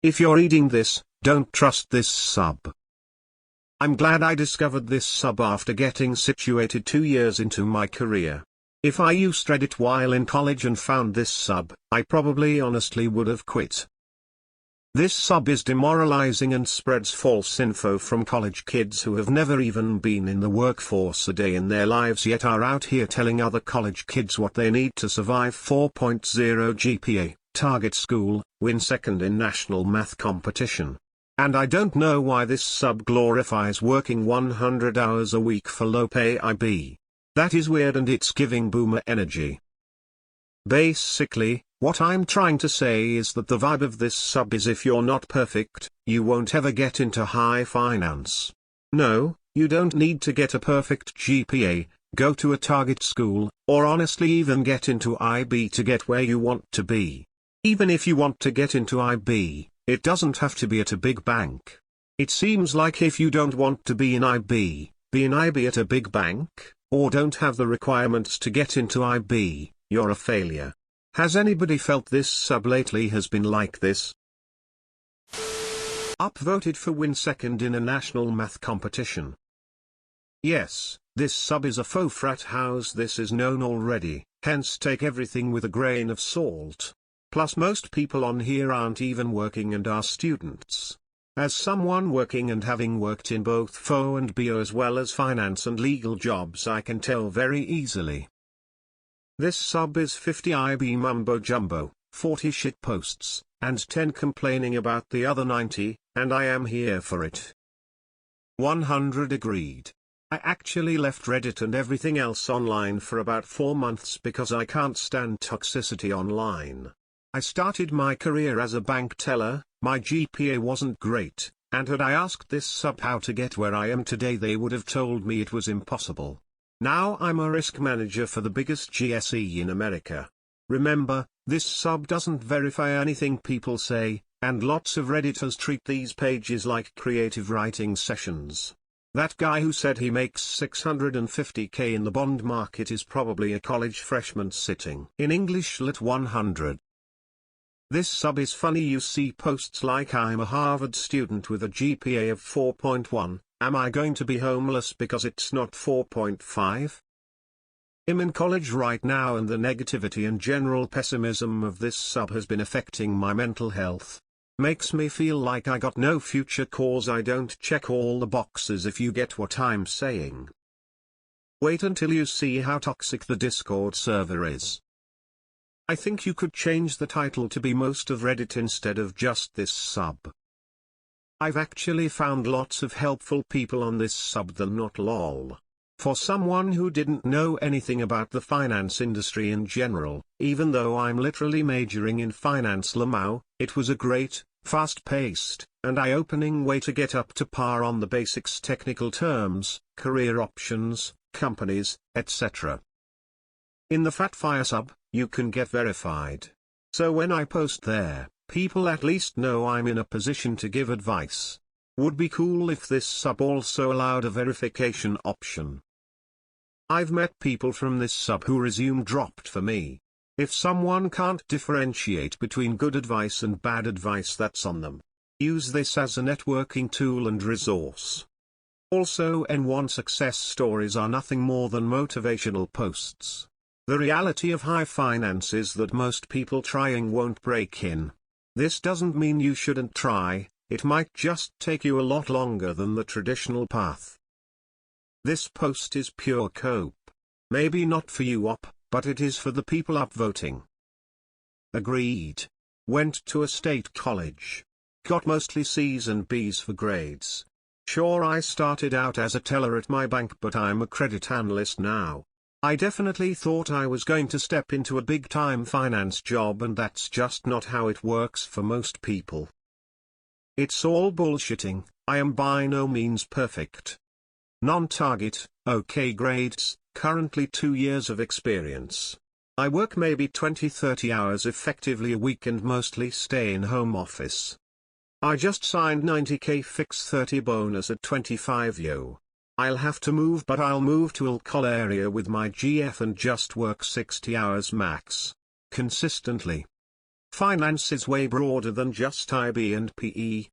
If you're reading this, don't trust this sub. I'm glad I discovered this sub after getting situated 2 years into my career. If I used Reddit while in college and found this sub, I probably honestly would have quit. This sub is demoralizing and spreads false info from college kids who have never even been in the workforce a day in their lives yet are out here telling other college kids what they need to survive. 4.0 GPA, target school, win second in national math competition. And I don't know why this sub glorifies working 100 hours a week for low pay IB. That is weird and it's giving boomer energy. Basically, what I'm trying to say is that the vibe of this sub is if you're not perfect, you won't ever get into high finance. No, you don't need to get a perfect GPA, go to a target school, or honestly even get into IB to get where you want to be. Even if you want to get into IB, it doesn't have to be at a big bank. It seems like if you don't want to be in IB at a big bank, or don't have the requirements to get into IB, you're a failure. Has anybody felt this sub lately has been like this? Upvoted for win second in a national math competition. Yes, this sub is a faux frat house. This is known already, hence take everything with a grain of salt. Plus most people on here aren't even working and are students. As someone working and having worked in both FO and BO as well as finance and legal jobs, I can tell very easily. This sub is 50 IB mumbo jumbo, 40 shit posts, and 10 complaining about the other 90, and I am here for it. 100 agreed. I actually left Reddit and everything else online for about 4 months because I can't stand toxicity online. I started my career as a bank teller, my GPA wasn't great, and had I asked this sub how to get where I am today they would have told me it was impossible. Now I'm a risk manager for the biggest GSE in America. Remember, this sub doesn't verify anything people say, and lots of Redditors treat these pages like creative writing sessions. That guy who said he makes $650K in the bond market is probably a college freshman sitting in English Lit 100. This sub is funny. You see posts like I'm a Harvard student with a GPA of 4.1, am I going to be homeless because it's not 4.5? I'm in college right now and the negativity and general pessimism of this sub has been affecting my mental health. Makes me feel like I got no future cause I don't check all the boxes, if you get what I'm saying. Wait until you see how toxic the Discord server is. I think you could change the title to be most of Reddit instead of just this sub. I've actually found lots of helpful people on this sub than not lol. For someone who didn't know anything about the finance industry in general, even though I'm literally majoring in finance LMAO, it was a great, fast-paced, and eye-opening way to get up to par on the basics, technical terms, career options, companies, etc. In the Fatfire sub, you can get verified. So when I post there, people at least know I'm in a position to give advice. Would be cool if this sub also allowed a verification option. I've met people from this sub who resume dropped for me. If someone can't differentiate between good advice and bad advice, that's on them. Use this as a networking tool and resource. Also, N1 success stories are nothing more than motivational posts. The reality of high finance is that most people trying won't break in. This doesn't mean you shouldn't try, it might just take you a lot longer than the traditional path. This post is pure cope. Maybe not for you but it is for the people upvoting. Agreed. Went to a state college. Got mostly C's and B's for grades. Sure, I started out as a teller at my bank, but I'm a credit analyst now. I definitely thought I was going to step into a big-time finance job, and that's just not how it works for most people. It's all bullshitting. I am by no means perfect. Non-target, okay grades, currently 2 years of experience. I work maybe 20-30 hours effectively a week and mostly stay in home office. I just signed 90K fix 30 bonus at 25 yo. I'll have to move, but I'll move to Ilcol area with my GF and just work 60 hours max. Consistently. Finance is way broader than just IB and PE.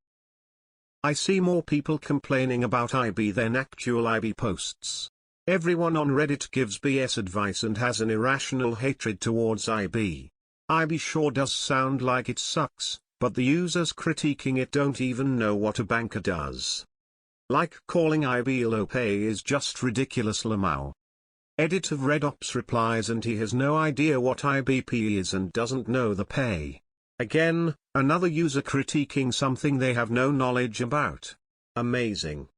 I see more people complaining about IB than actual IB posts. Everyone on Reddit gives BS advice and has an irrational hatred towards IB. IB sure does sound like it sucks, but the users critiquing it don't even know what a banker does. Like calling IB low pay is just ridiculous. Lamau. Edit of RedOps replies, and he has no idea what IBP is and doesn't know the pay. Again, another user critiquing something they have no knowledge about. Amazing.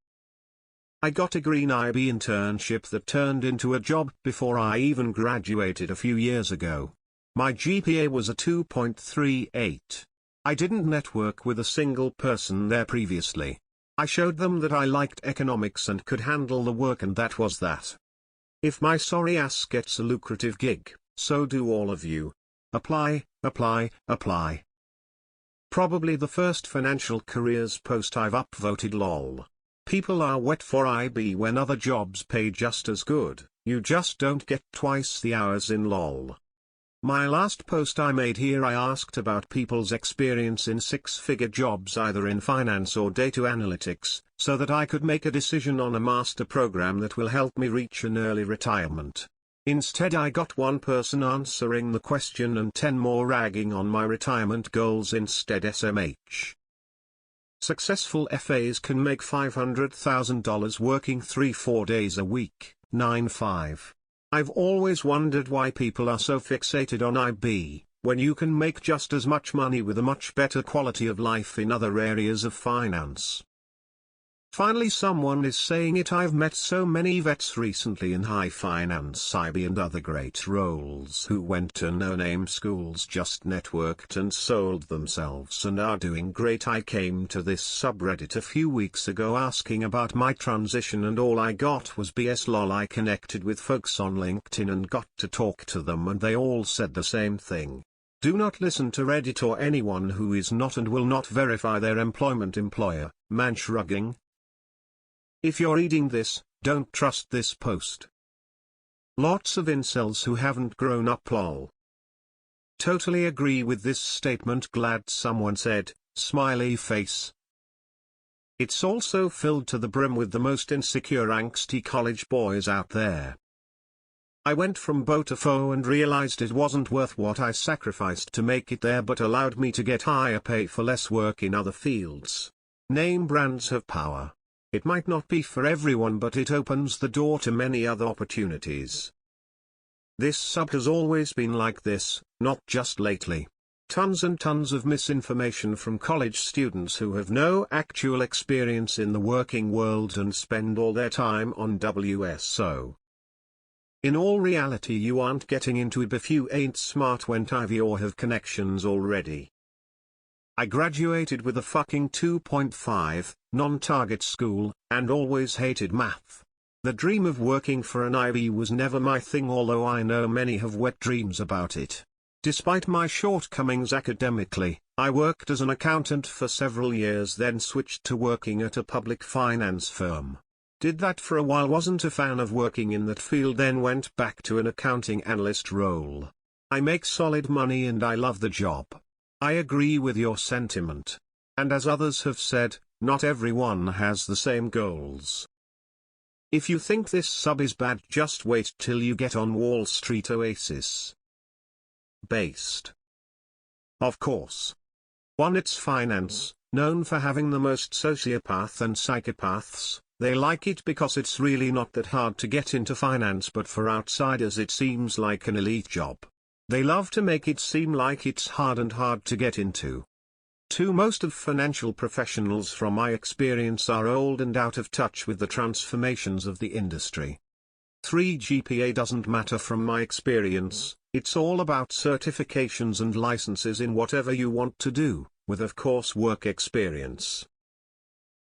I got a green IB internship that turned into a job before I even graduated a few years ago. My GPA was a 2.38. I didn't network with a single person there previously. I showed them that I liked economics and could handle the work, and that was that. If my sorry ass gets a lucrative gig, so do all of you. Apply, apply, apply. Probably the first financial careers post I've upvoted. Lol. People are wet for IB when other jobs pay just as good, you just don't get twice the hours in. Lol. My last post I made here, I asked about people's experience in six-figure jobs either in finance or data analytics, so that I could make a decision on a master program that will help me reach an early retirement. Instead I got one person answering the question and 10 more ragging on my retirement goals instead. SMH. Successful FAs can make $500,000 working 3-4 days a week, 9-5. I've always wondered why people are so fixated on IB, when you can make just as much money with a much better quality of life in other areas of finance. Finally someone is saying it. I've met so many vets recently in high finance, IB and other great roles who went to no-name schools, just networked and sold themselves and are doing great. I came to this subreddit a few weeks ago asking about my transition and all I got was BS. Lol. I connected with folks on LinkedIn and got to talk to them and they all said the same thing. Do not listen to Reddit or anyone who is not and will not verify their employment. Employer, man shrugging. If you're reading this, don't trust this post. Lots of incels who haven't grown up. Lol. Totally agree with this statement. Glad someone said, smiley face. It's also filled to the brim with the most insecure angsty college boys out there. I went from beau to faux and realized it wasn't worth what I sacrificed to make it there, but allowed me to get higher pay for less work in other fields. Name brands have power. It might not be for everyone, but it opens the door to many other opportunities. This sub has always been like this, not just lately. Tons and tons of misinformation from college students who have no actual experience in the working world and spend all their time on WSO. In all reality, you aren't getting into it if you ain't smart, went Ivy, or have connections already. I graduated with a fucking 2.5, non-target school, and always hated math. The dream of working for an IB was never my thing, although I know many have wet dreams about it. Despite my shortcomings academically, I worked as an accountant for several years, then switched to working at a public finance firm. Did that for a while, wasn't a fan of working in that field, then went back to an accounting analyst role. I make solid money and I love the job. I agree with your sentiment. And as others have said, not everyone has the same goals. If you think this sub is bad, just wait till you get on Wall Street. Oasis. Based. Of course. 1. It's finance, known for having the most sociopath and psychopaths. They like it because it's really not that hard to get into finance, but for outsiders it seems like an elite job. They love to make it seem like it's hard to get into. 2. Most of financial professionals from my experience are old and out of touch with the transformations of the industry. 3. GPA doesn't matter from my experience, it's all about certifications and licenses in whatever you want to do, with of course work experience.